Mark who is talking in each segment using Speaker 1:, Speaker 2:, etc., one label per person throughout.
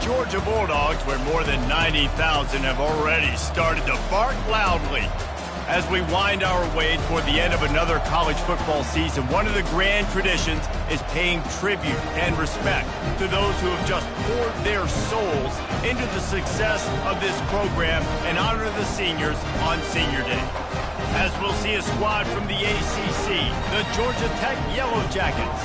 Speaker 1: Georgia Bulldogs, where more than 90,000 have already started to bark loudly. As we wind our way toward the end of another college football season, one of the grand traditions is paying tribute and respect to those who have just poured their souls into the success of this program and honor the seniors on Senior Day. As we'll see a squad from the ACC, the Georgia Tech Yellow Jackets,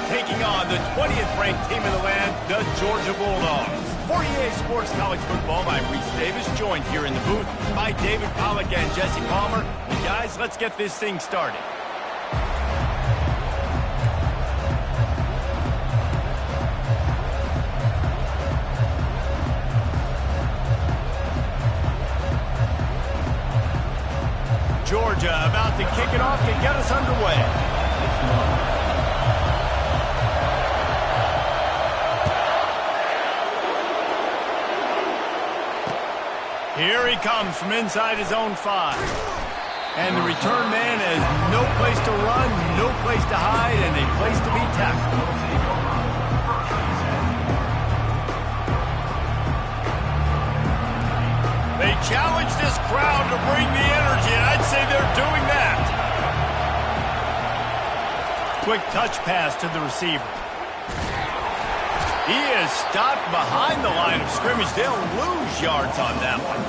Speaker 1: taking on the 20th ranked team in the land, the Georgia Bulldogs. For EA Sports College Football, I'm Reese Davis, joined here in the booth by David Pollack and Jesse Palmer. And guys, let's get this thing started. Georgia about to kick it off to get us underway. Here he comes from inside his own 5. And the return man has no place to run, no place to hide, and a place to be tackled. They challenge this crowd to bring the energy, and I'd say they're doing that. Quick touch pass to the receiver. He is stopped behind the line of scrimmage. They'll lose yards on that one.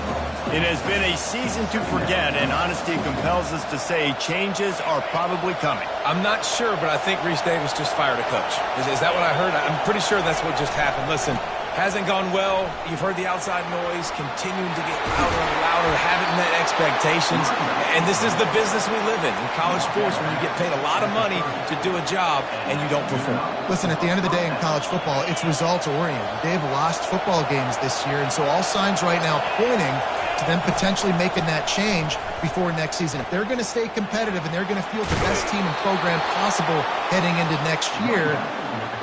Speaker 1: It has been a season to forget, and honesty compels us to say changes are probably coming.
Speaker 2: I'm not sure, but I think Reese Davis just fired a coach. Is that what I heard? I'm pretty sure that's what just happened. Listen, hasn't gone well. You've heard the outside noise continuing to get louder and louder, haven't met expectations. And this is the business we live in college sports, when you get paid a lot of money to do a job and you don't perform.
Speaker 3: Listen, at the end of the day in college football, it's results-oriented. They've lost football games this year, and so all signs right now pointing to them potentially making that change before next season. If they're going to stay competitive and they're going to field the best team and program possible heading into next year,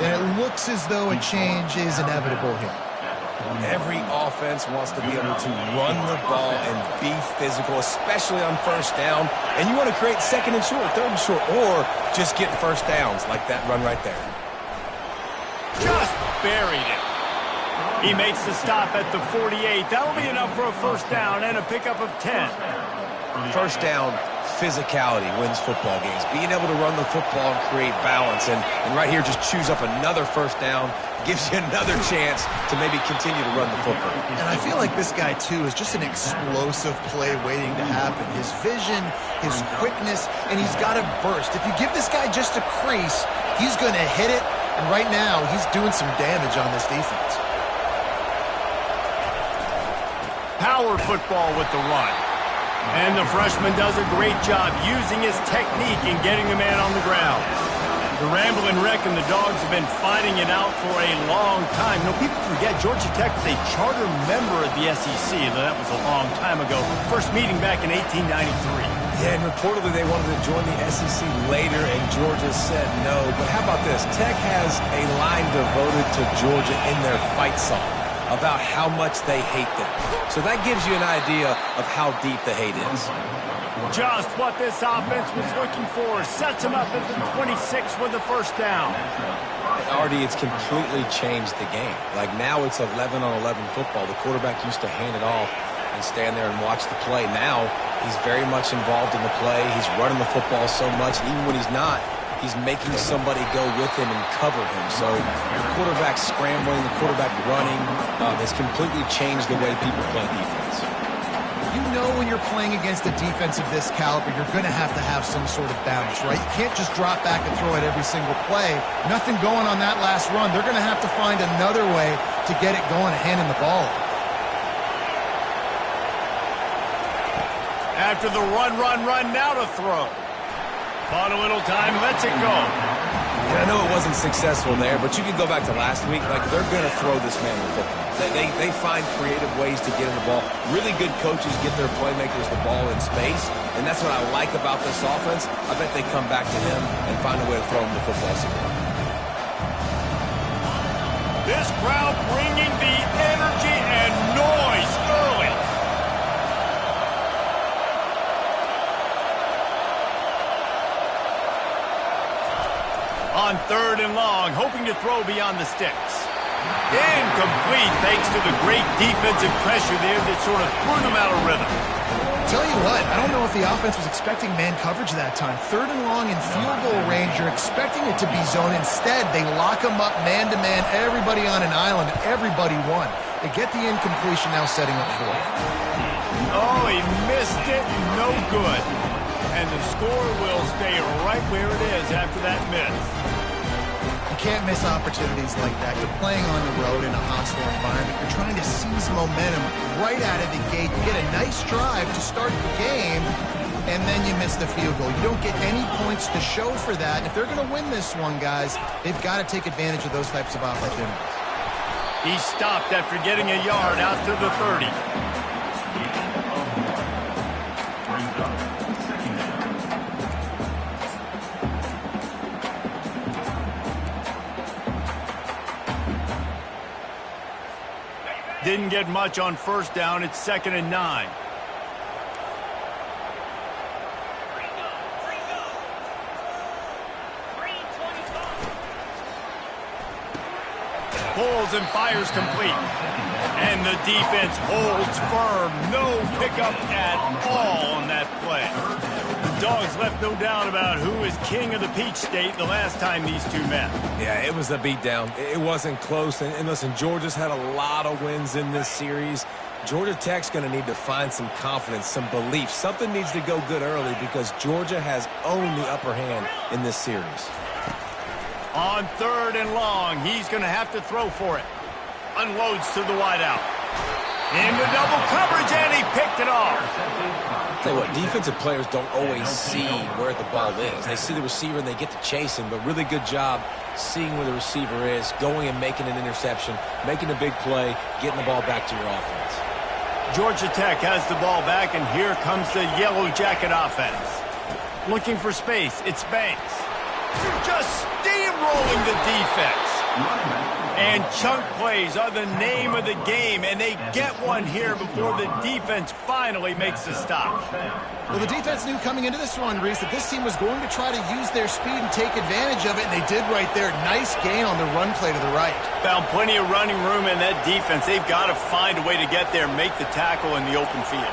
Speaker 3: then it looks as though a change is inevitable here.
Speaker 2: Every offense wants to be able to run the ball and be physical, especially on first down. And you want to create second and short, third and short, or just get first downs like that run right there.
Speaker 1: Just buried it. He makes the stop at the 48. That'll be enough for a first down and a pickup of 10.
Speaker 2: First down, physicality wins football games. Being able to run the football and create balance. And right here, just choose up another first down, gives you another chance to maybe continue to run the football.
Speaker 3: And I feel like this guy, too, is just an explosive play waiting to happen. His vision, his quickness, and he's got a burst. If you give this guy just a crease, he's going to hit it. And right now, he's doing some damage on this defense.
Speaker 1: Power football with the run. And the freshman does a great job using his technique and getting the man on the ground. The Ramblin' Wreck and the Dogs have been fighting it out for a long time. You know, people forget Georgia Tech was a charter member of the SEC, though that was a long time ago. First meeting back in 1893.
Speaker 2: Yeah, and reportedly they wanted to join the SEC later, and Georgia said no. But how about this? Tech has a line devoted to Georgia in their fight song about how much they hate them. So that gives you an idea of how deep the hate is.
Speaker 1: Just what this offense was looking for. Sets him up at the 26 with the first down.
Speaker 2: Already, it's completely changed the game. Like now it's 11-on-11 football. The quarterback used to hand it off and stand there and watch the play. Now he's very much involved in the play. He's running the football so much, and even when he's not, he's making somebody go with him and cover him. So the quarterback scrambling, the quarterback running has completely changed the way people play defense.
Speaker 3: You know when you're playing against a defense of this caliber, you're going to have some sort of balance, right? You can't just drop back and throw it every single play. Nothing going on that last run. They're going to have to find another way to get it going and handing the ball off.
Speaker 1: After the run, now to throw. Caught a little time, lets it go.
Speaker 2: Yeah, I know it wasn't successful there, but you can go back to last week. Like, they're going to throw this man the football. They find creative ways to get in the ball. Really good coaches get their playmakers the ball in space, and that's what I like about this offense. I bet they come back to him and find a way to throw him the football somewhere.
Speaker 1: This crowd bringing the energy and noise early. On 3rd and long, hoping to throw beyond the sticks. Incomplete thanks to the great defensive pressure there that sort of threw them out of rhythm.
Speaker 3: Tell you what, I don't know if the offense was expecting man coverage that time. 3rd and long in field goal range, you're expecting it to be zone. Instead, they lock them up man-to-man, everybody on an island, everybody won. They get the incompletion, now setting up 4th.
Speaker 1: Oh, he missed it, no good. And the score will stay right where it is after that miss.
Speaker 3: You can't miss opportunities like that. You're playing on the road in a hostile environment. You're trying to seize momentum right out of the gate. You get a nice drive to start the game, and then you miss the field goal. You don't get any points to show for that. And if they're going to win this one, guys, they've got to take advantage of those types of opportunities.
Speaker 1: He stopped after getting a yard out to the 30. Didn't get much on 1st down. It's 2nd and 9. Pulls and fires complete. And the defense holds firm. No pickup at all on that play. The Dogs left no doubt about who is king of the Peach State the last time these two met.
Speaker 2: Yeah, it was a beatdown. It wasn't close. And listen, Georgia's had a lot of wins in this series. Georgia Tech's going to need to find some confidence, some belief. Something needs to go good early because Georgia has owned the upper hand in this series.
Speaker 1: On 3rd and long, he's going to have to throw for it. Unloads to the wideout. Into double coverage, and he picked it off.
Speaker 2: Tell you what, defensive players don't always see where the ball is. They see the receiver and they get to chase him, but really good job seeing where the receiver is, going and making an interception, making a big play, getting the ball back to your offense.
Speaker 1: Georgia Tech has the ball back, and here comes the Yellow Jacket offense. Looking for space, it's Banks. Just steamrolling the defense. And chunk plays are the name of the game, and they get one here before the defense finally makes a stop.
Speaker 3: Well, the defense knew coming into this one, Reese, that this team was going to try to use their speed and take advantage of it, and they did right there. Nice gain on the run play to the right.
Speaker 1: Found plenty of running room in that defense. They've got to find a way to get there, make the tackle in the open field.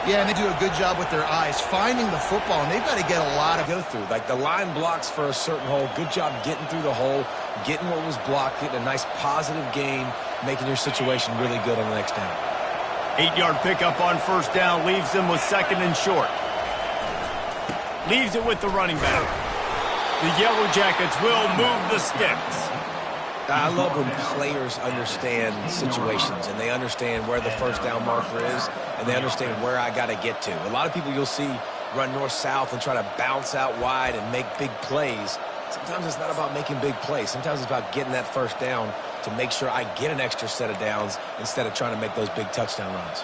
Speaker 3: Yeah, and they do a good job with their eyes, finding the football, and they've got to get a lot of
Speaker 2: go through. Like the line blocks for a certain hole. Good job getting through the hole, getting what was blocked, getting a nice positive gain, making your situation really good on the next down.
Speaker 1: 8-yard pickup on 1st down leaves them with 2nd and short. Leaves it with the running back. The Yellow Jackets will move the sticks.
Speaker 2: I love when players understand situations and they understand where the 1st down marker is and they understand where I got to get to. A lot of people you'll see run north-south and try to bounce out wide and make big plays. Sometimes it's not about making big plays. Sometimes it's about getting that 1st down to make sure I get an extra set of downs instead of trying to make those big touchdown runs.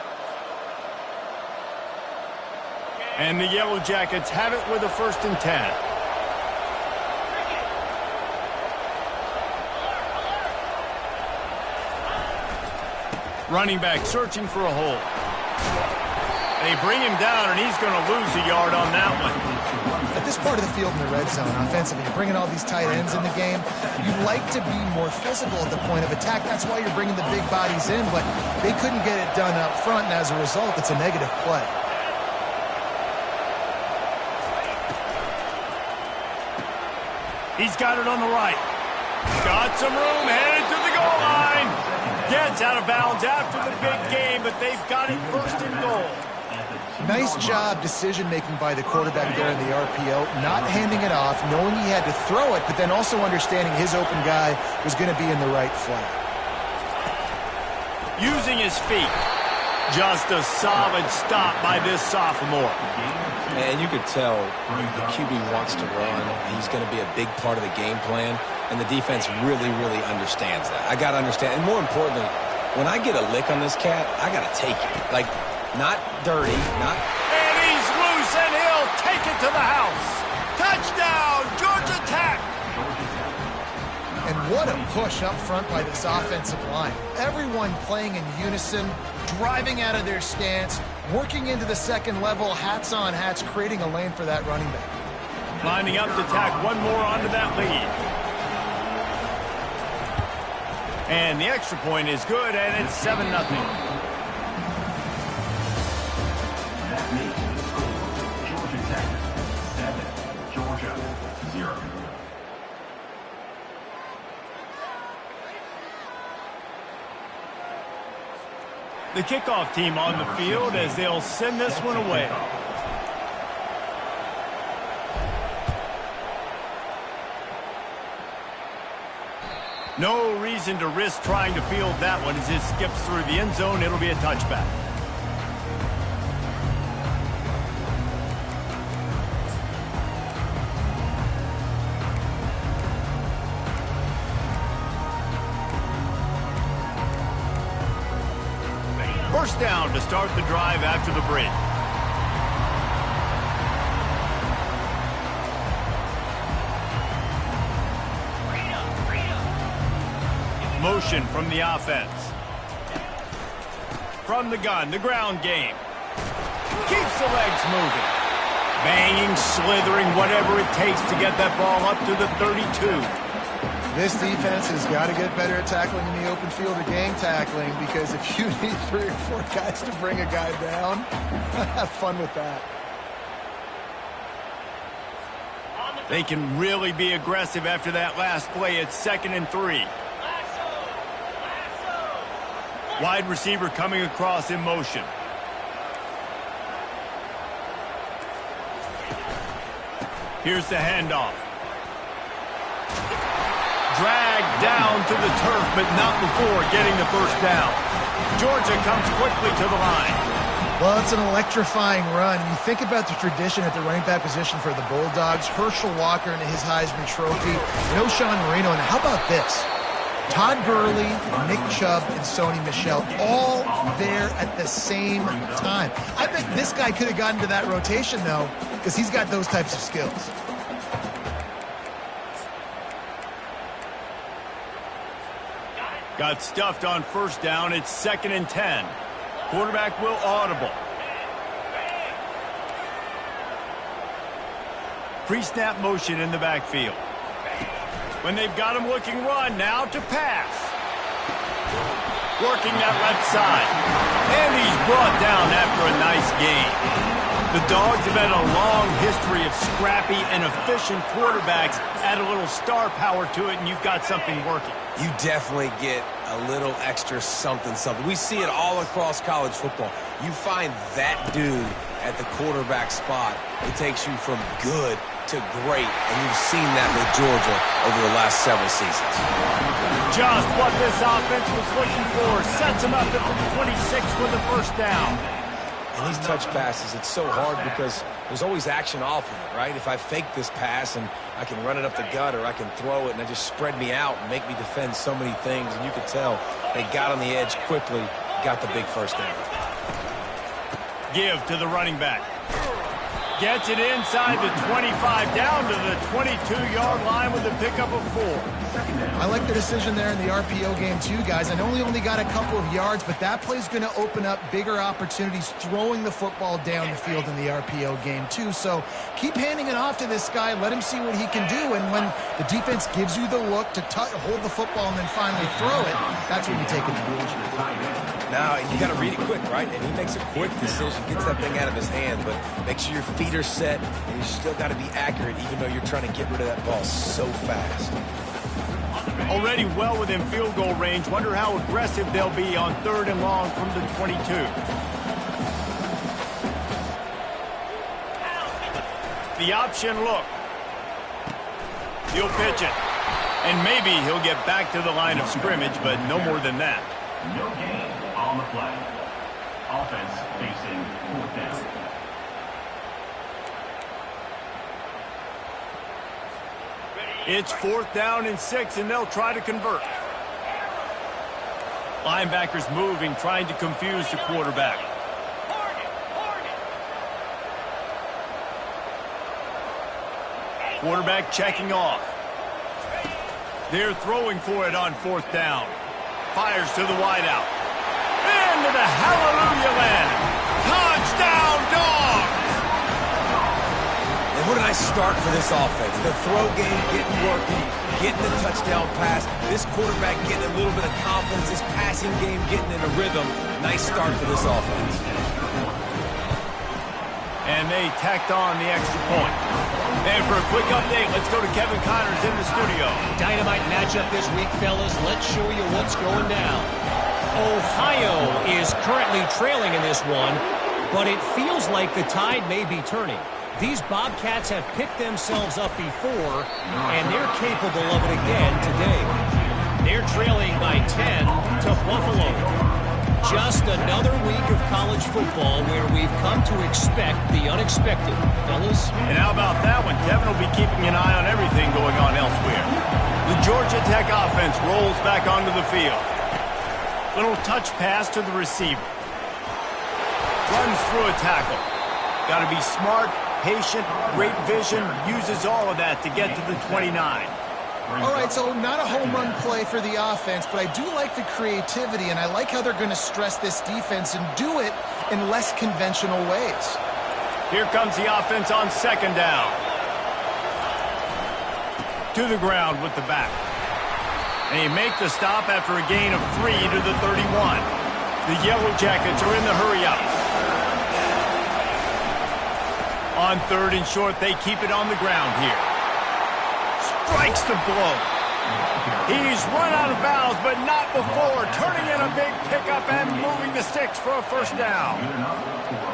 Speaker 1: And the Yellow Jackets have it with a 1st and 10. Running back searching for a hole. They bring him down, and he's going to lose a yard on that one.
Speaker 3: At this part of the field in the red zone, offensively, you're bringing all these tight ends in the game. You'd like to be more physical at the point of attack. That's why you're bringing the big bodies in, but they couldn't get it done up front, and as a result, it's a negative play.
Speaker 1: He's got it on the right. Got some room, headed to the goal line. Gets out of bounds after the big game, but they've got it 1st and goal.
Speaker 3: Nice job decision-making by the quarterback there in the RPO, not handing it off, knowing he had to throw it, but then also understanding his open guy was going to be in the right flat.
Speaker 1: Using his feet. Just a solid stop by this sophomore.
Speaker 2: And you could tell the QB wants to run. He's going to be a big part of the game plan, and the defense really, really understands that. I got to understand, and more importantly, when I get a lick on this cat, I got to take it. Like, not dirty, not...
Speaker 1: And he's loose, and he'll take it to the house. Touchdown, Georgia Tech!
Speaker 3: And what a push up front by this offensive line. Everyone playing in unison, driving out of their stance, working into the second level, hats on hats, creating a lane for that running back.
Speaker 1: Lining up to tack one more onto that lead. And the extra point is good, and it's 7-0.
Speaker 4: That makes the score Georgia Tech 7, Georgia 0.
Speaker 1: The kickoff team on the field as they'll send this one away. No reason to risk trying to field that one as it skips through the end zone. It'll be a touchback. First down to start the drive after the break. Motion from the offense. From the gun, the ground game. Keeps the legs moving. Banging, slithering, whatever it takes to get that ball up to the 32.
Speaker 3: This defense has got to get better at tackling in the open field or game tackling, because if you need 3 or 4 guys to bring a guy down, have fun with that.
Speaker 1: They can really be aggressive after that last play. It's 2nd and 3. Wide receiver coming across in motion. Here's the handoff. Dragged down to the turf, but not before getting the first down. Georgia comes quickly to the line.
Speaker 3: Well, it's an electrifying run. You think about the tradition at the running back position for the Bulldogs. Herschel Walker and his Heisman Trophy, and O'Shawn Marino. And how about this? Todd Gurley, Nick Chubb, and Sony Michel all there at the same time. I bet this guy could have gotten to that rotation, though, because he's got those types of skills.
Speaker 1: Got stuffed on first down. It's 2nd and 10. Quarterback will audible. Pre-snap motion in the backfield. When they've got him looking run, now to pass. Working that left side. And he's brought down after a nice gain. The Dogs have had a long history of scrappy and efficient quarterbacks. Add a little star power to it, and you've got something working.
Speaker 2: You definitely get a little extra something. We see it all across college football. You find that dude at the quarterback spot, it takes you from good to great, and you've seen that with Georgia over the last several seasons.
Speaker 1: Just what this offense was looking for. Sets him up at the 26 with the first down.
Speaker 2: And these touch passes, it's so hard because there's always action off of it, right? If I fake this pass and I can run it up the gut, or I can throw it and they just spread me out and make me defend so many things, and you could tell they got on the edge quickly, got the big first down.
Speaker 1: Give to the running back. Gets it inside the 25, down to the 22-yard line with a pickup of 4.
Speaker 3: I like the decision there in the RPO game too, guys. I know he only got a couple of yards, but that play's going to open up bigger opportunities throwing the football down the field in the RPO game too. So keep handing it off to this guy. Let him see what he can do. And when the defense gives you the look to hold the football and then finally throw it, that's when you take advantage.
Speaker 2: Now, you got to read it quick, right? And he makes a quick decision, gets that thing out of his hand, but make sure your feet are set, and you still got to be accurate even though you're trying to get rid of that ball so fast.
Speaker 1: Already well within field goal range. Wonder how aggressive they'll be on 3rd and long from the 22. The option look. He'll pitch it. And maybe he'll get back to the line of scrimmage, but no more than that.
Speaker 4: No gain on the play. Offense facing 4th down.
Speaker 1: It's 4th down and 6, and they'll try to convert. Linebackers moving, trying to confuse the quarterback. Quarterback checking off. They're throwing for it on 4th down. Fires to the wideout. Into the hallelujah land. Touchdown, Dogs!
Speaker 2: And What a nice start for this offense. The throw game getting working, getting the touchdown pass. This quarterback getting a little bit of confidence. This passing game getting in a rhythm. Nice start for this offense.
Speaker 1: And they tacked on the extra point. And for a quick update, let's go to Kevin Connors in the studio.
Speaker 5: Dynamite matchup this week, fellas. Let's show you what's going down. Ohio is currently trailing in this one, but it feels like the tide may be turning. These Bobcats have picked themselves up before, and they're capable of it again today. They're trailing by 10 to Buffalo. Just another week of college football where we've come to expect the unexpected, fellas.
Speaker 1: And how about that one? Kevin will be keeping an eye on everything going on elsewhere. The Georgia Tech offense rolls back onto the field. Little touch pass to the receiver. Runs through a tackle. Got to be smart, patient, great vision, uses all of that to get to the 29.
Speaker 3: All right, so not a home run play for the offense, but I do like the creativity, and I like how they're going to stress this defense and do it in less conventional ways.
Speaker 1: Here comes the offense on second down. To the ground with the back. And they make the stop after a gain of 3 to the 31. The Yellow Jackets are in the hurry-up. On third and short, they keep it on the ground here. Strikes the blow. He's run out of bounds, but not before turning in a big pickup and moving the sticks for a first down.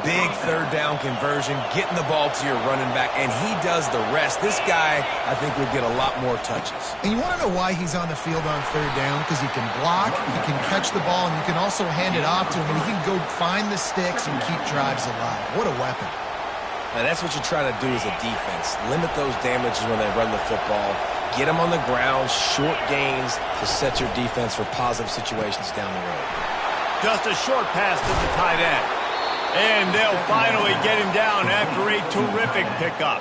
Speaker 2: Big third down conversion, getting the ball to your running back, and he does the rest. This guy, I think, will get a lot more touches.
Speaker 3: And you want to know why he's on the field on third down? Because he can block, he can catch the ball, and you can also hand it off to him, and he can go find the sticks and keep drives alive. What a weapon.
Speaker 2: Now, that's what you try to do as a defense. Limit those damages when they run the football. Get them on the ground, short gains to set your defense for positive situations down the road.
Speaker 1: Just a short pass to the tight end. And they'll finally get him down after a terrific pickup.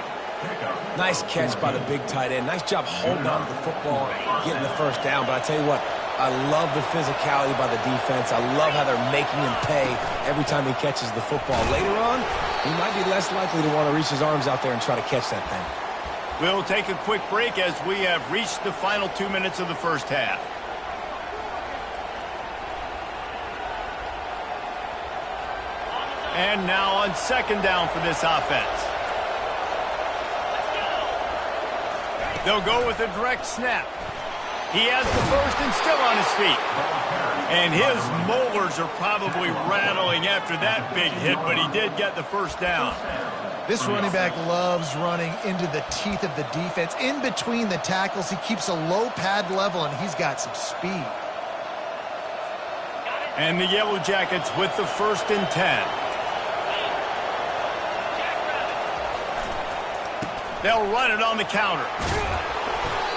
Speaker 2: Nice catch by the big tight end. Nice job holding on to the football, getting the first down. But I tell you what, I love the physicality by the defense. I love how they're making him pay every time he catches the football. Later on, he might be less likely to want to reach his arms out there and try to catch that thing.
Speaker 1: We'll take a quick break as we have reached the final 2 minutes of the first half. And now on second down for this offense. They'll go with a direct snap. He has the first and still on his feet. And his molars are probably rattling after that big hit, but he did get the first down.
Speaker 3: This running back loves running into the teeth of the defense. In between the tackles, he keeps a low pad level, and he's got some speed.
Speaker 1: And the Yellow Jackets with the first and 10. They'll run it on the counter.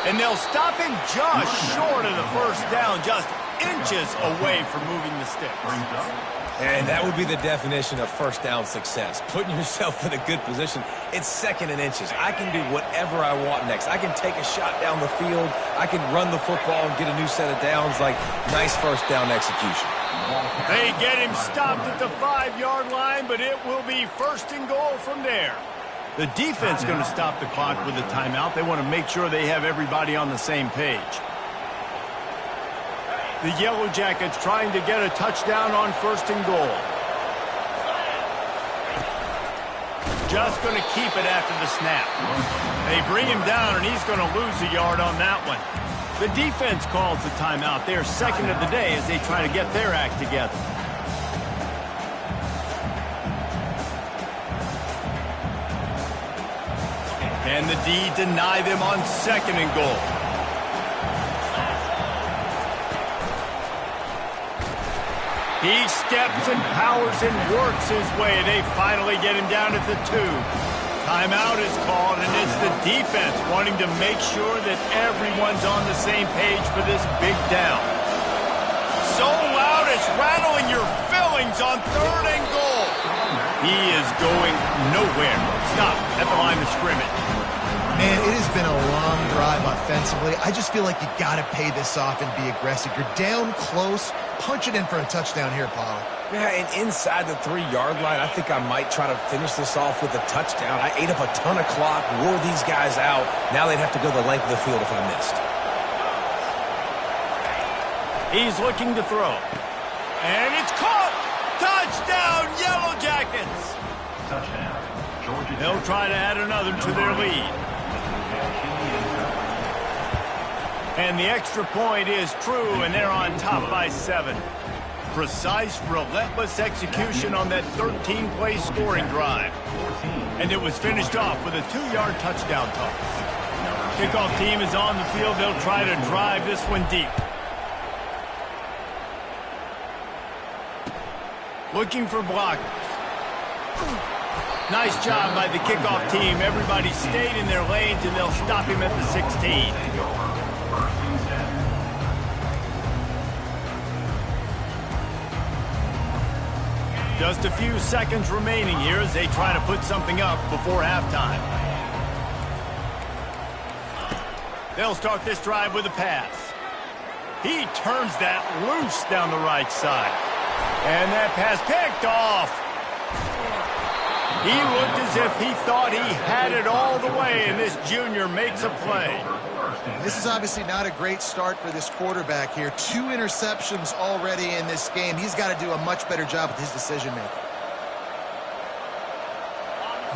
Speaker 1: And they'll stop him just short of the first down, just inches away from moving the sticks.
Speaker 2: And that would be the definition of first down success. Putting yourself in a good position. It's second and inches. I can do whatever I want next. I can take a shot down the field. I can run the football and get a new set of downs. Like, nice first down execution.
Speaker 1: They get him stopped at the 5-yard line, but it will be first and goal from there. The defense going to stop the clock with a timeout. They want to make sure they have everybody on the same page. The Yellow Jackets trying to get a touchdown on first and goal. Just going to keep it after the snap. They bring him down, and he's going to lose a yard on that one. The defense calls the timeout. They're second of the day as they try to get their act together. And the D deny them on second and goal. He steps and powers and works his way. They finally get him down at the 2. Timeout is called, and it's the defense wanting to make sure that everyone's on the same page for this big down. So loud it's rattling your fillings on third and goal. He is going nowhere. Stop at the line of scrimmage.
Speaker 3: Man, it has been a long drive offensively. I just feel like you got to pay this off and be aggressive. You're down close. punch it in for a touchdown here, Paul.
Speaker 2: Yeah, and inside the 3-yard line, I think I might try to finish this off with a touchdown. I ate up a ton of clock, wore these guys out. Now they'd have to go the length of the field if I missed.
Speaker 1: He's looking to throw. And it's caught! Touchdown, Yellow Jackets!
Speaker 4: Touchdown, Georgia.
Speaker 1: They'll try to add another to their lead. And the extra point is true, and they're on top by 7. Precise, relentless execution on that 13-play scoring drive. And it was finished off with a 2-yard touchdown toss. Kickoff team is on the field. They'll try to drive this one deep. Looking for blockers. Nice job by the kickoff team. Everybody stayed in their lanes, and they'll stop him at the 16. Just a few seconds remaining here as they try to put something up before halftime. They'll start this drive with a pass. He turns that loose down the right side. And that pass picked off. He looked as if he thought he had it all the way, and this junior makes a play.
Speaker 3: This is obviously not a great start for this quarterback here. 2 interceptions already in this game. He's got to do a much better job with his decision-making.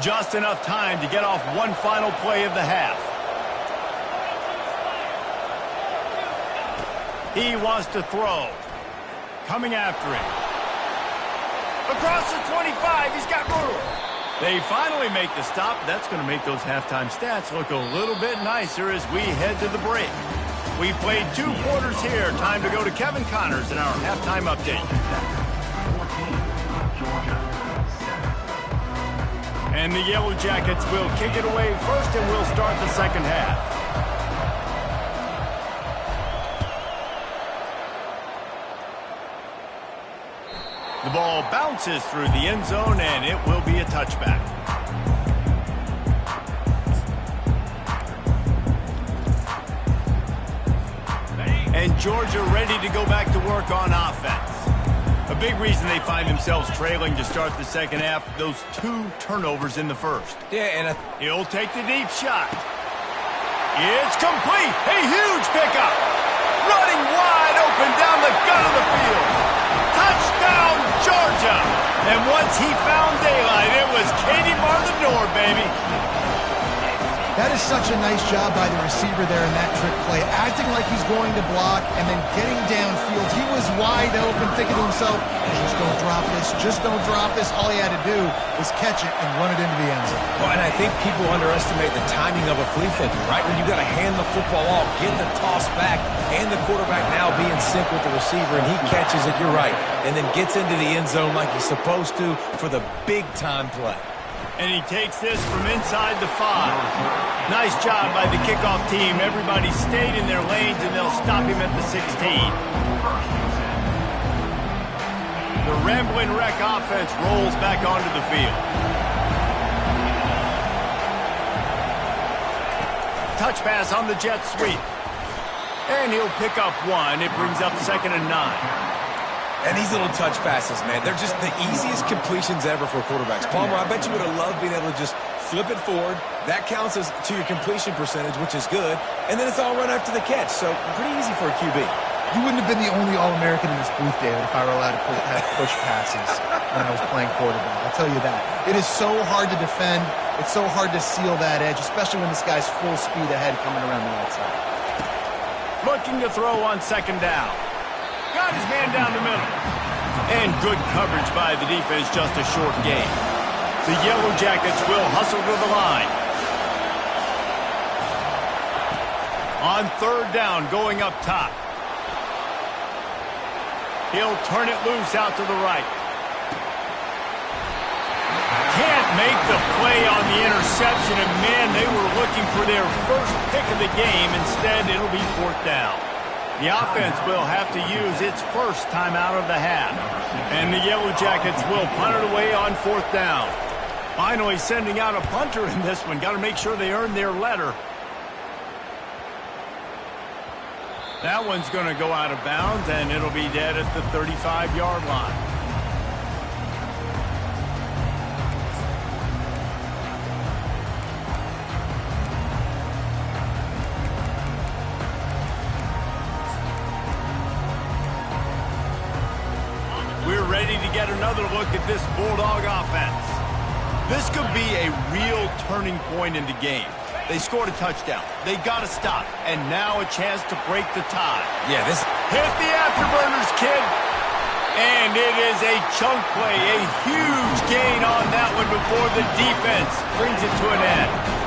Speaker 1: Just enough time to get off one final play of the half. He wants to throw. Coming after him. Across the 25, he's got room. They finally make the stop. That's going to make those halftime stats look a little bit nicer as we head to the break. We've played 2 quarters here. Time to go to Kevin Connors in our halftime update. And the Yellow Jackets will kick it away first, and we'll start the second half. The ball bounces through the end zone, and it will be a touchback. And Georgia ready to go back to work on offense. A big reason they find themselves trailing to start the second half, those 2 turnovers in the first.
Speaker 2: Yeah, and
Speaker 1: He'll take the deep shot. It's complete. A huge pickup. Running wide open down the gut of the field. Touchdown, Georgia! And once he found daylight, it was Katie bar the door, baby.
Speaker 3: That is such a nice job by the receiver there in that trick play, acting like he's going to block and then getting downfield. He was wide open, thinking to himself, just don't drop this, just don't drop this. All he had to do was catch it and run it into the end zone.
Speaker 2: Well, and I think people underestimate the timing of a flea flicker, right? When you got to hand the football off, get the toss back, and the quarterback now be in sync with the receiver, and he catches it, you're right, and then gets into the end zone like he's supposed to for the big-time play.
Speaker 1: And he takes this from inside the 5. Nice job by the kickoff team. Everybody stayed in their lanes, and they'll stop him at the 16. The Ramblin' Wreck offense rolls back onto the field. Touch pass on the jet sweep. And he'll pick up 1. It brings up 2nd and 9.
Speaker 2: And these little touch passes, man, they're just the easiest completions ever for quarterbacks. Palmer, I bet you would have loved being able to just flip it forward. That counts as to your completion percentage, which is good. And then it's all run after the catch. So pretty easy for a QB.
Speaker 3: You wouldn't have been the only All-American in this booth, David, if I were allowed to push passes when I was playing quarterback. I'll tell you that. It is so hard to defend. It's so hard to seal that edge, especially when this guy's full speed ahead coming around the outside.
Speaker 1: Looking to throw on 2nd down. Got his man down the middle. And good coverage by the defense, just a short gain. The Yellow Jackets will hustle to the line. On 3rd down, going up top. He'll turn it loose out to the right. Can't make the play on the interception, and man, they were looking for their first pick of the game. Instead, it'll be 4th down. The offense will have to use its first timeout of the half. And the Yellow Jackets will punt it away on 4th down. Finally sending out a punter in this one. Got to make sure they earn their letter. That one's going to go out of bounds, and it'll be dead at the 35-yard line. We're ready to get another look at this Bulldog offense. This could be a real turning point in the game. They scored a touchdown. They got to stop. And now a chance to break the tie.
Speaker 2: Yeah, this...
Speaker 1: Hit the afterburners, kid. And it is a chunk play. A huge gain on that one before the defense brings it to an end.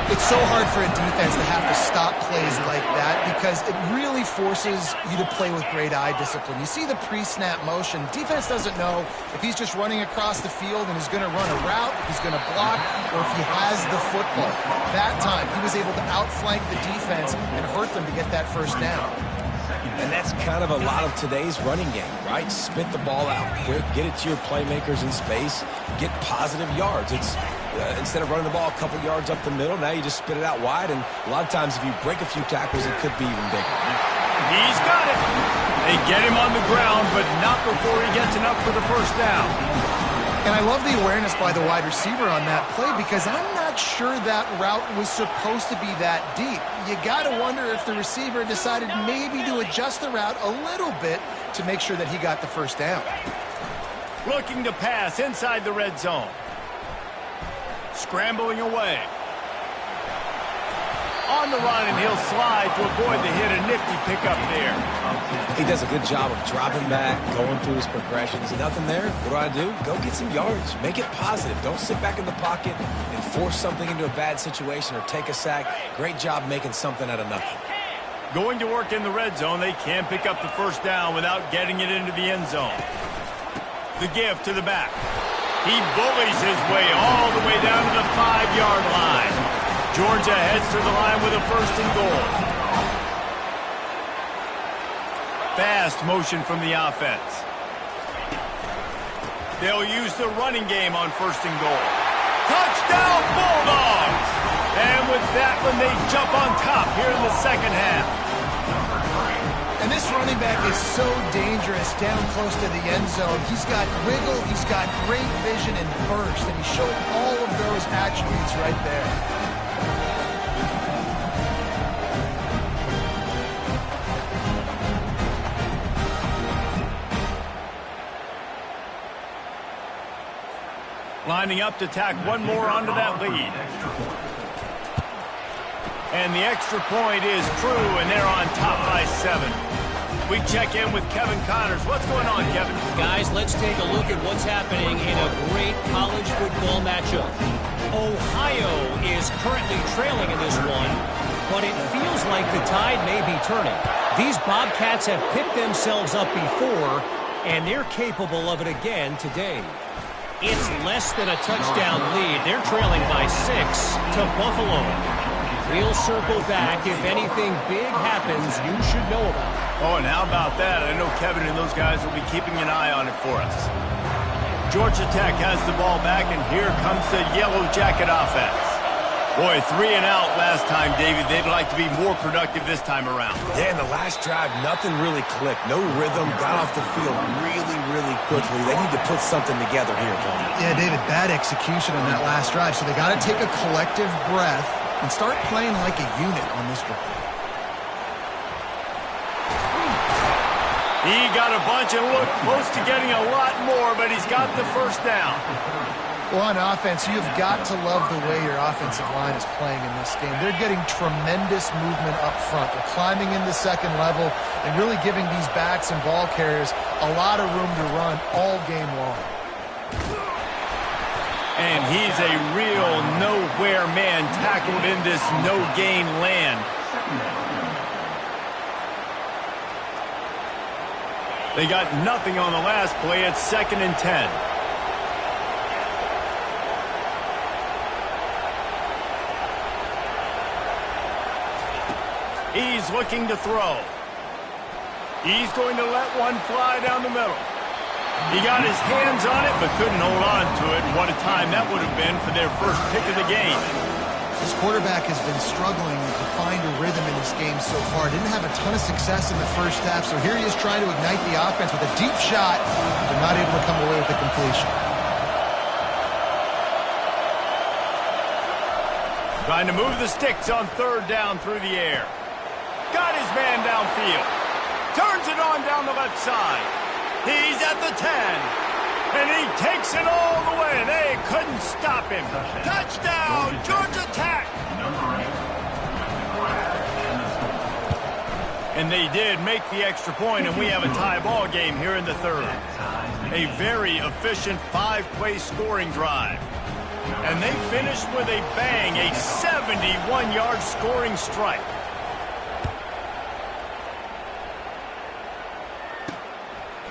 Speaker 3: It's so hard for a defense to have to stop plays like that because it really forces you to play with great eye discipline. You see the pre-snap motion. Defense doesn't know if he's just running across the field and he's going to run a route, if he's going to block, or if he has the football. That time, he was able to outflank the defense and hurt them to get that first down.
Speaker 2: And that's kind of a lot of today's running game, right? Spit the ball out quick, get it to your playmakers in space, get positive yards. It's instead of running the ball a couple yards up the middle, now you just spit it out wide, and a lot of times if you break a few tackles, it could be even bigger.
Speaker 1: He's got it. They get him on the ground, but not before he gets enough for the first down.
Speaker 3: And I love the awareness by the wide receiver on that play because I'm not sure that route was supposed to be that deep. You got to wonder if the receiver decided maybe to adjust the route a little bit to make sure that he got the first down.
Speaker 1: Looking to pass inside the red zone. Scrambling away. On the run, and he'll slide to avoid the hit. A nifty pickup there.
Speaker 2: He does a good job of dropping back, going through his progressions. Nothing there. What do? Go get some yards. Make it positive. Don't sit back in the pocket and force something into a bad situation or take a sack. Great job making something out of nothing.
Speaker 1: Going to work in the red zone. They can't pick up the first down without getting it into the end zone. The give to the back. He bullies his way all the way down to the 5-yard line. Georgia heads to the line with a first and goal. Fast motion from the offense. They'll use the running game on first and goal. Touchdown Bulldogs! And with that one, they jump on top here in the second half.
Speaker 3: And this running back is so dangerous down close to the end zone. He's got wiggle, he's got great vision and burst, and he showed all of those attributes right there.
Speaker 1: Lining up to tack one more onto that lead. And the extra point is true, and they're on top by 7. We check in with Kevin Connors. What's going on, Kevin?
Speaker 5: Guys, let's take a look at what's happening in a great college football matchup. Ohio is currently trailing in this one, but it feels like the tide may be turning. These Bobcats have picked themselves up before, and they're capable of it again today. It's less than a touchdown lead. They're trailing by 6 to Buffalo. We'll circle back if anything big happens you should know about.
Speaker 1: Oh, and how about that? I know Kevin and those guys will be keeping an eye on it for us. Georgia Tech has the ball back, and here comes the Yellow Jacket offense. Boy, 3 and out last time, David. They'd like to be more productive this time around.
Speaker 2: Yeah, in the last drive, nothing really clicked. No rhythm, got off the field really quickly. They need to put something together here, Tony.
Speaker 3: Yeah, David, bad execution on that last drive, so they got to take a collective breath and start playing like a unit on this drive.
Speaker 1: He got a bunch and looked close to getting a lot more, but he's got the first down.
Speaker 3: Well, on offense, you've got to love the way your offensive line is playing in this game. They're getting tremendous movement up front. They're climbing into second level and really giving these backs and ball carriers a lot of room to run all game long.
Speaker 1: And he's a real nowhere man tackled in this no-gain land. They got nothing on the last play. It's 2nd and 10. He's looking to throw. He's going to let one fly down the middle. He got his hands on it, but couldn't hold on to it. And what a time that would have been for their first pick of the game.
Speaker 3: This quarterback has been struggling to find a rhythm in this game so far. Didn't have a ton of success in the first half, so here he is trying to ignite the offense with a deep shot, but not able to come away with the completion.
Speaker 1: Trying to move the sticks on third down through the air. Got his man downfield. Turns it on down the left side. He's at the 10. And he takes it all the way. They couldn't stop him. Touchdown, Georgia Tech. And they did make the extra point, and we have a tie ball game here in the third. A very efficient 5-play scoring drive. And they finished with a bang, a 71-yard scoring strike.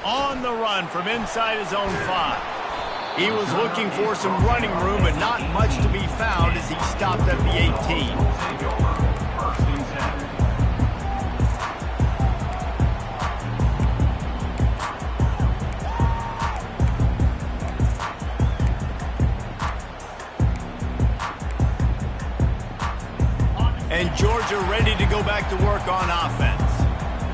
Speaker 1: On the run from inside his own 5. He was looking for some running room, but not much to be found as he stopped at the 18. And Georgia ready to go back to work on offense.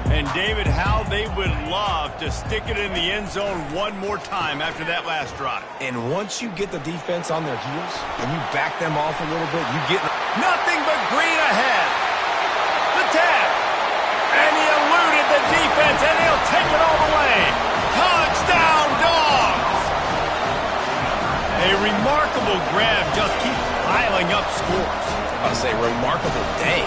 Speaker 1: And, David, how they would love to stick it in the end zone one more time after that last drive.
Speaker 2: And once you get the defense on their heels and you back them off a little bit, you get...
Speaker 1: Nothing but green ahead. The tap. And he eluded the defense, and he'll take it all the way. Touchdown, Dogs! A remarkable grab just keeps piling up scores.
Speaker 2: I say remarkable day.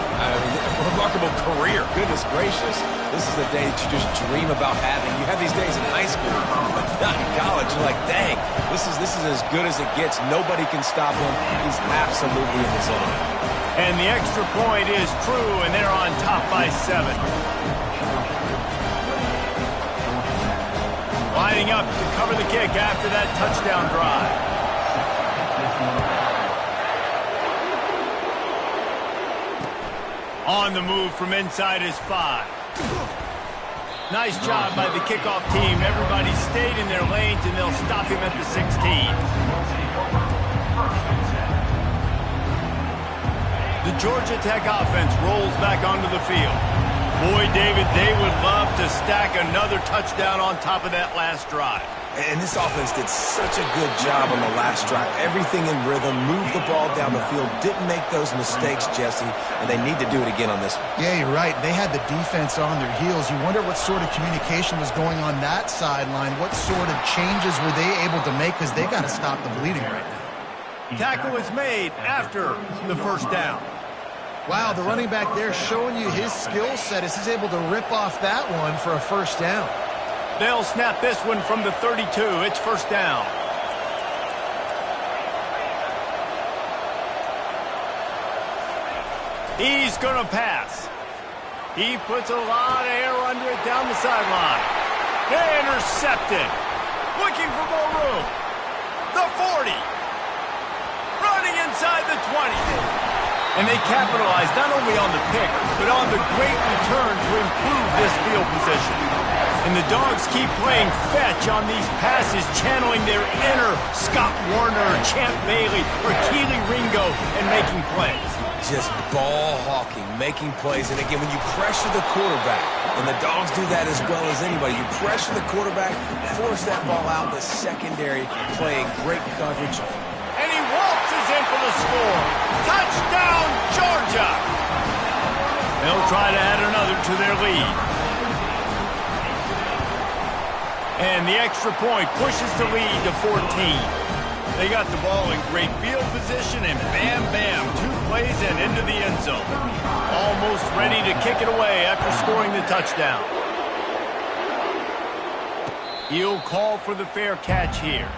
Speaker 2: Remarkable career. Goodness gracious. This is the day that you just dream about having. You have these days in high school, but not in college. You're like, dang, this is as good as it gets. Nobody can stop him. He's absolutely in the zone.
Speaker 1: And the extra point is true, and they're on top by 7. Lining up to cover the kick after that touchdown drive. On the move from inside his 5. Nice job by the kickoff team. Everybody stayed in their lanes, and they'll stop him at the 16. The Georgia Tech offense rolls back onto the field. Boy, David, they would love to stack another touchdown on top of that last drive.
Speaker 2: And this offense did such a good job on the last drive. Everything in rhythm, moved the ball down the field, didn't make those mistakes, Jesse, and they need to do it again on this one.
Speaker 3: Yeah, you're right. They had the defense on their heels. You wonder what sort of communication was going on that sideline. What sort of changes were they able to make, because they got to stop the bleeding right now.
Speaker 1: Tackle is made after the first down.
Speaker 3: Wow, the running back there showing you his skill set as he's able to rip off that one for a first down.
Speaker 1: They'll snap this one from the 32. It's first down. He's going to pass. He puts a lot of air under it down the sideline. Intercepted. Looking for more room. The 40. Running inside the 20. And they capitalize not only on the pick, but on the great return to improve this field position. And the Dogs keep playing fetch on these passes, channeling their inner Scott Warner, Champ Bailey, or Keely Ringo, and making plays.
Speaker 2: Just ball hawking, making plays. And again, when you pressure the quarterback, and the Dogs do that as well as anybody, you pressure the quarterback, force that ball out in the secondary, playing great coverage.
Speaker 1: And he waltzes in for the score. Touchdown, Georgia! They'll try to add another to their lead. And the extra point pushes the lead to 14. They got the ball in great field position, and bam, bam, 2 plays and into the end zone. Almost ready to kick it away after scoring the touchdown. He'll call for the fair catch here.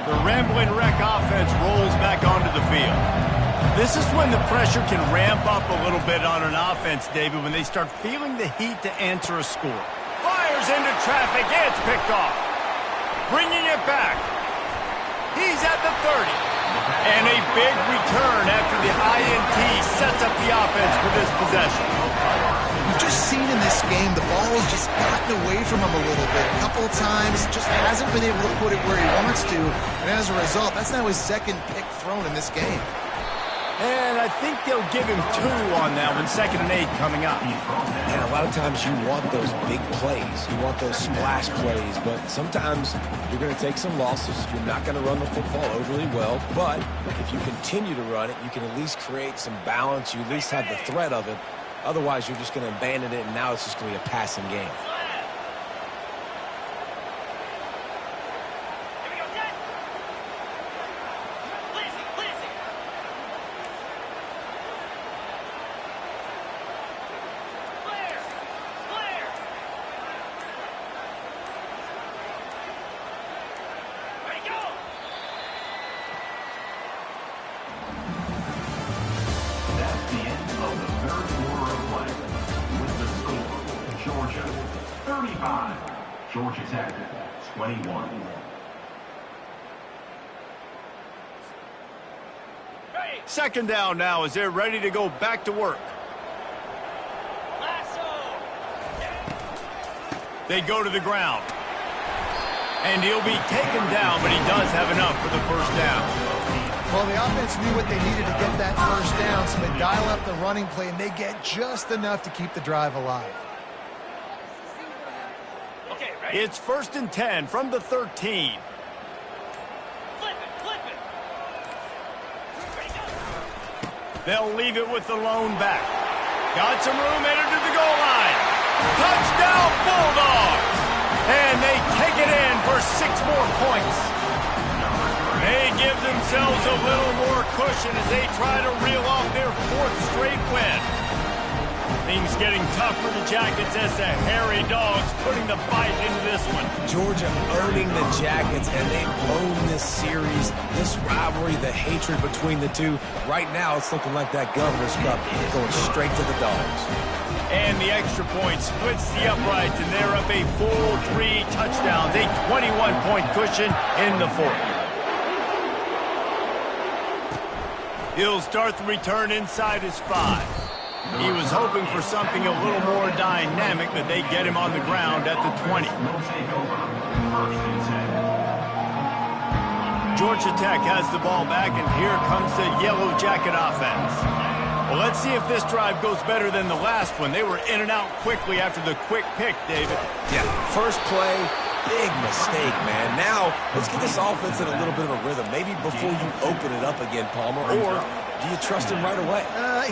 Speaker 1: The Ramblin' Wreck offense rolls back onto the field. This is when the pressure can ramp up a little bit on an offense, David, when they start feeling the heat to answer a score. Fires into traffic. It's picked off. Bringing it back. He's at the 30. And a big return after the INT sets up the offense for this possession.
Speaker 3: You we've just seen in this game, the ball has just gotten away from him a little bit. A couple of times, just hasn't been able to put it where he wants to. And as a result, that's now his second pick thrown in this game.
Speaker 1: And I think they'll give him 2 on that one. 2nd and 8 coming up.
Speaker 2: And a lot of times you want those big plays. You want those splash plays. But sometimes you're going to take some losses. You're not going to run the football overly well. But if you continue to run it, you can at least create some balance. You at least have the threat of it. Otherwise, you're just going to abandon it, and now it's just going to be a passing game.
Speaker 4: Georgia Tech, 21.
Speaker 1: Second down now as they're ready to go back to work. They go to the ground. And he'll be taken down, but he does have enough for the first down.
Speaker 3: Well, the offense knew what they needed to get that first down, so they dial up the running play, and they get just enough to keep the drive alive.
Speaker 1: It's 1st and 10 from the 13.
Speaker 6: Flip it.
Speaker 1: They'll leave it with the lone back. Got some room headed to the goal line. Touchdown Bulldogs! And they take it in for 6 more points. They give themselves a little more cushion as they try to reel off their 4th straight win. Things getting tough for the Jackets as the hairy dogs putting the bite into this one.
Speaker 2: Georgia owning the Jackets, and they've owned this series, this rivalry, the hatred between the two. Right now, it's looking like that Governor's Cup going straight to the Dogs.
Speaker 1: And the extra point splits the uprights, and they're up a full 3 touchdowns, a 21-point cushion in the 4th. He'll start the return inside his 5. He was hoping for something a little more dynamic, but they get him on the ground at the 20. Georgia Tech has the ball back, and here comes the Yellow Jacket offense. Well, let's see if this drive goes better than the last one. They were in and out quickly after the quick pick, David.
Speaker 2: Yeah, first play, big mistake, man. Now, let's get this offense in a little bit of a rhythm. Maybe before you open it up again, Palmer, or do you trust him right away?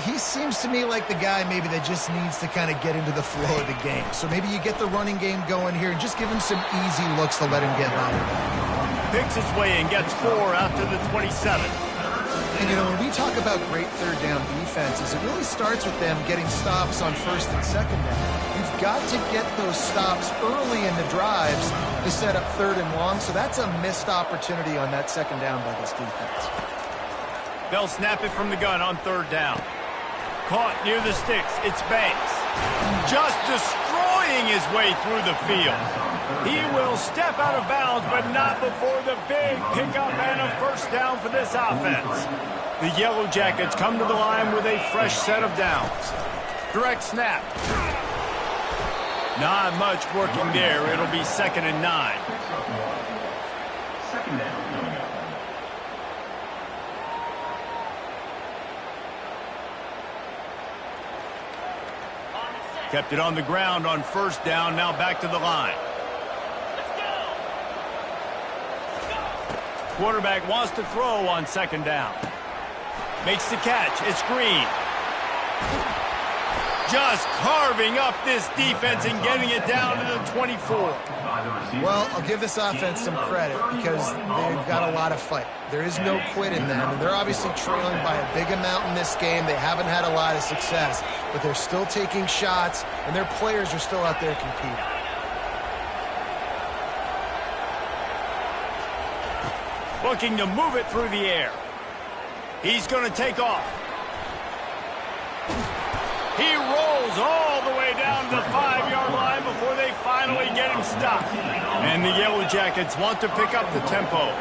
Speaker 3: He seems to me like the guy maybe that just needs to kind of get into the flow of the game. So maybe you get the running game going here and just give him some easy looks to let him get by.
Speaker 1: Picks his way and gets 4 out to the 27.
Speaker 3: And, you know, when we talk about great third down defenses, it really starts with them getting stops on 1st and 2nd down. You've got to get those stops early in the drives to set up 3rd and long, so that's a missed opportunity on that 2nd down by this defense.
Speaker 1: They'll snap it from the gun on 3rd down. Caught near the sticks. It's Banks. Just destroying his way through the field. He will step out of bounds, but not before the big pickup and a first down for this offense. The Yellow Jackets come to the line with a fresh set of downs. Direct snap. Not much working there. It'll be 2nd and 9.
Speaker 4: Second down coming up.
Speaker 1: Kept it on the ground on 1st down. Now back to the line. Quarterback wants to throw on 2nd down. Makes the catch. It's Green. Just carving up this defense and getting it down to the 24.
Speaker 3: Well, I'll give this offense some credit because they've got a lot of fight. There is no quit in them, and they're obviously trailing by a big amount in this game. They haven't had a lot of success, but they're still taking shots, and their players are still out there competing.
Speaker 1: Looking to move it through the air. He's going to take off. He rolls all the way down to the 5-yard line before they finally get him stopped. And the Yellow Jackets want to pick up the tempo.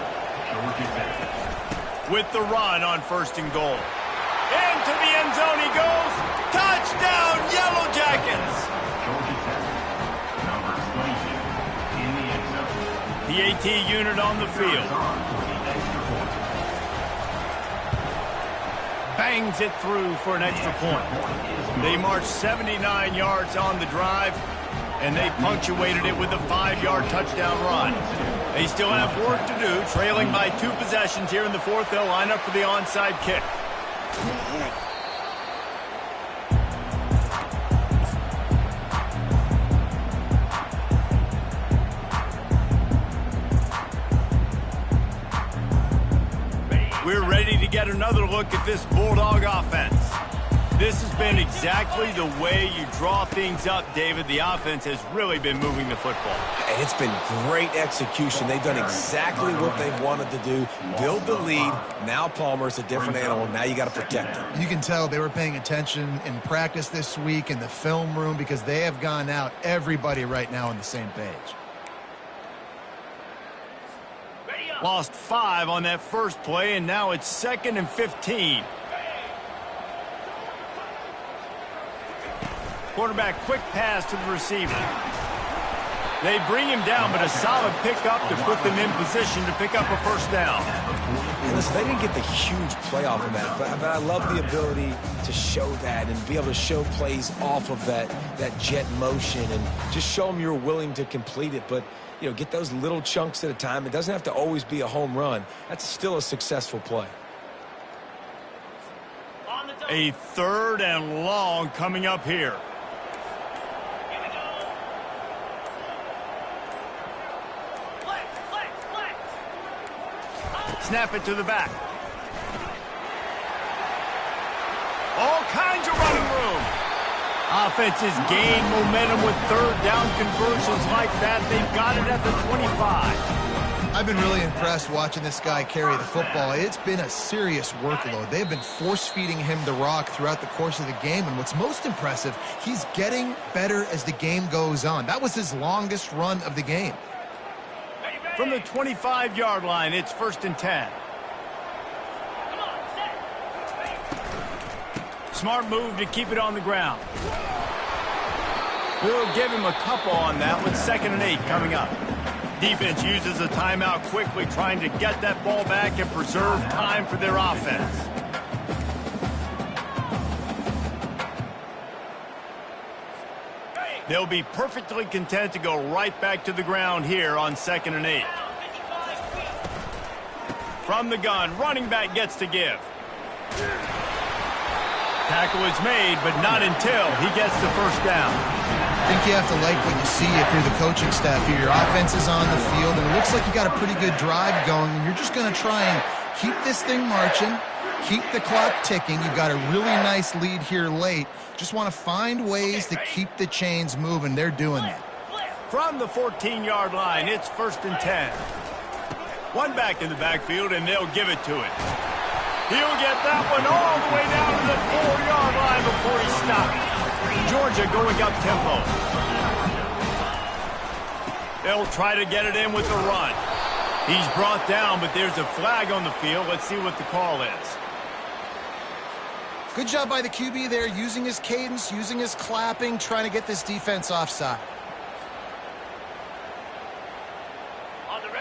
Speaker 1: With the run on 1st and goal. Into the end zone he goes. Touchdown, Yellow Jackets! seconds.
Speaker 4: Georgia Tech, number 22, in the end zone.
Speaker 1: The AT unit on the field.
Speaker 4: On for the extra point.
Speaker 1: Bangs it through for an extra point. They marched 79 yards on the drive, and they punctuated it with a 5-yard touchdown run. They still have work to do, trailing by 2 possessions here in the fourth. They'll line up for the onside kick. We're ready to get another look at this Bulldog offense. This has been exactly the way you draw things up, David. The offense has really been moving the football.
Speaker 2: And it's been great execution. They've done exactly what they've wanted to do. Build the lead. Now Palmer's a different animal. Now you got to protect him.
Speaker 3: You can tell they were paying attention in practice this week in the film room because they have gone out, everybody right now on the same page.
Speaker 1: Lost 5 on that first play, and now it's 2nd and 15. Quarterback, quick pass to the receiver. They bring him down, but a solid pickup to put them in position to pick up a first down.
Speaker 2: And listen, they didn't get the huge play off of that, but I love the ability to show that and be able to show plays off of that jet motion and just show them you're willing to complete it. But, you know, get those little chunks at a time. It doesn't have to always be a home run. That's still a successful play.
Speaker 1: A 3rd and long coming up here. Snap it to the back. All kinds of running room. Offenses gain momentum with 3rd down conversions like that. They've got it at the 25.
Speaker 3: I've been really impressed watching this guy carry the football. It's been a serious workload. They've been force-feeding him the rock throughout the course of the game, and what's most impressive, he's getting better as the game goes on. That was his longest run of the game.
Speaker 1: From the 25-yard line, it's 1st and 10. Smart move to keep it on the ground. We'll give him a couple on that with 2nd and 8 coming up. Defense uses a timeout quickly, trying to get that ball back and preserve time for their offense. They'll be perfectly content to go right back to the ground here on 2nd and 8. From the gun, running back gets to give. Tackle is made, but not until he gets the first down.
Speaker 3: I think you have to like what you see if you're the coaching staff here. Your offense is on the field, and it looks like you got a pretty good drive going, and you're just going to try and keep this thing marching, keep the clock ticking. You've got a really nice lead here late. Just want to find ways to keep the chains moving. They're doing that.
Speaker 1: From the 14-yard line, it's 1st and 10. One back in the backfield, and they'll give it to it. He'll get that one all the way down to the 4-yard line before he stops. Georgia going up tempo. They'll try to get it in with the run. He's brought down, but there's a flag on the field. Let's see what the call is.
Speaker 3: Good job by the QB there, using his cadence, using his clapping, trying to get this defense offside.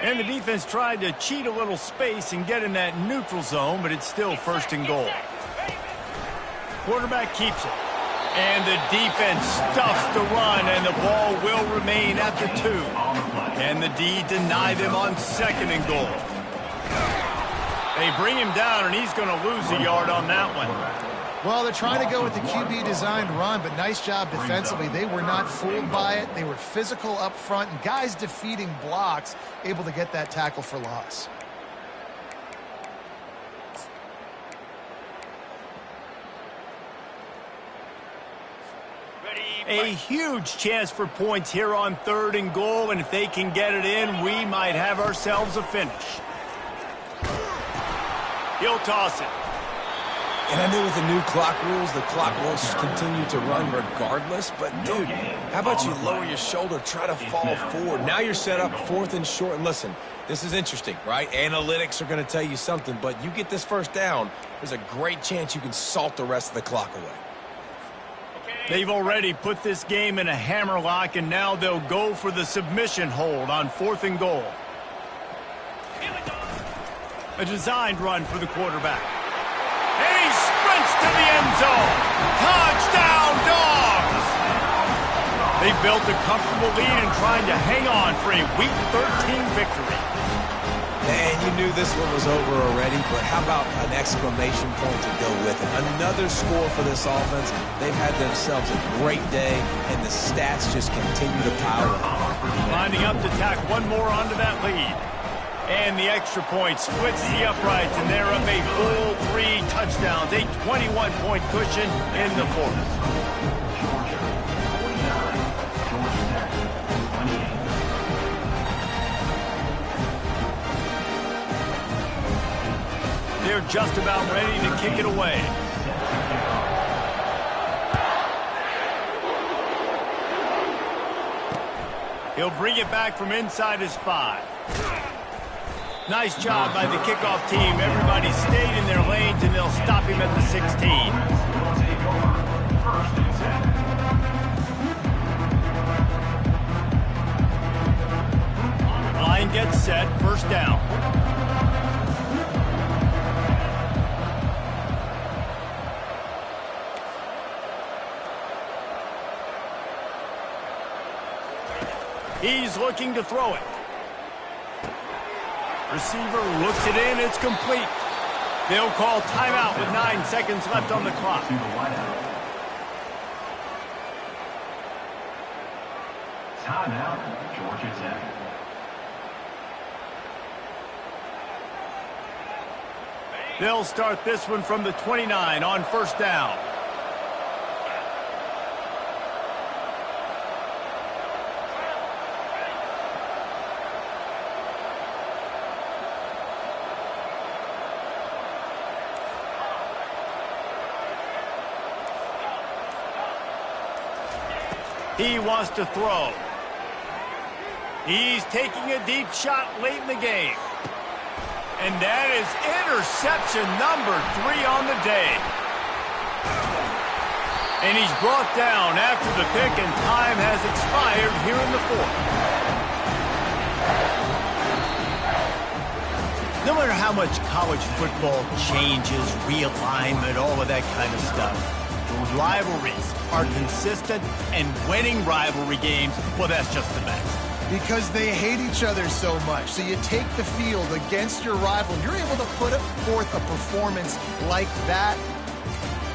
Speaker 1: And the defense tried to cheat a little space and get in that neutral zone, but it's still 1st and goal. Quarterback keeps it. And the defense stuffs the run, and the ball will remain at the 2. And the D deny them on 2nd and goal. They bring him down, and he's going to lose a yard on that one.
Speaker 3: Well, they're trying to go with the QB-designed run, but nice job defensively. They were not fooled by it. They were physical up front, and guys defeating blocks, able to get that tackle for loss.
Speaker 1: A huge chance for points here on 3rd and goal, and if they can get it in, we might have ourselves a finish. He'll toss it.
Speaker 2: And I know with the new clock rules, the clock will continue to run regardless. But, dude, how about you lower your shoulder, try to fall forward. Now you're set up 4th and short. And listen, this is interesting, right? Analytics are going to tell you something. But you get this first down, there's a great chance you can salt the rest of the clock away.
Speaker 1: They've already put this game in a hammerlock, and now they'll go for the submission hold on 4th and goal. A designed run for the quarterback. And he sprints to the end zone. Touchdown, Dogs! They built a comfortable lead and trying to hang on for a Week 13 victory.
Speaker 2: And you knew this one was over already, but how about an exclamation point to go with it? Another score for this offense. They've had themselves a great day, and the stats just continue to pile up.
Speaker 1: Lining up to tack one more onto that lead. And the extra point splits the uprights, and they're up a full 3 touchdowns, a 21-point cushion in the 4th. They're just about ready to kick it away. He'll bring it back from inside his 5. Nice job by the kickoff team. Everybody stayed in their lanes, and they'll stop him at the 16. Line gets set, 1st down. He's looking to throw it. Receiver looks it in. It's complete. They'll call timeout with 9 seconds left on the clock.
Speaker 4: Timeout, Georgia Tech.
Speaker 1: They'll start this one from the 29 on 1st down. He wants to throw. He's taking a deep shot late in the game. And that is interception number 3 on the day. And he's brought down after the pick, and time has expired here in the 4th. No matter how much college football changes, realignment, all of that kind of stuff, rivalries are consistent, and winning rivalry games, well, that's just the best.
Speaker 3: Because they hate each other so much. So you take the field against your rival, you're able to put forth a performance like that.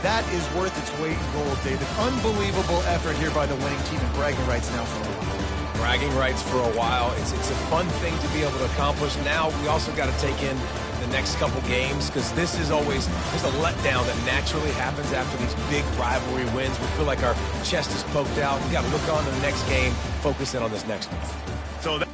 Speaker 3: That is worth its weight in gold, David. Unbelievable effort here by the winning team, and bragging rights now for a while.
Speaker 2: Bragging rights for a while. It's a fun thing to be able to accomplish. Now we also got to take in the next couple games, because this is always just a letdown that naturally happens after these big rivalry wins. We feel like our chest is poked out. We got to look on to the next game, focus in on this next one.
Speaker 1: So that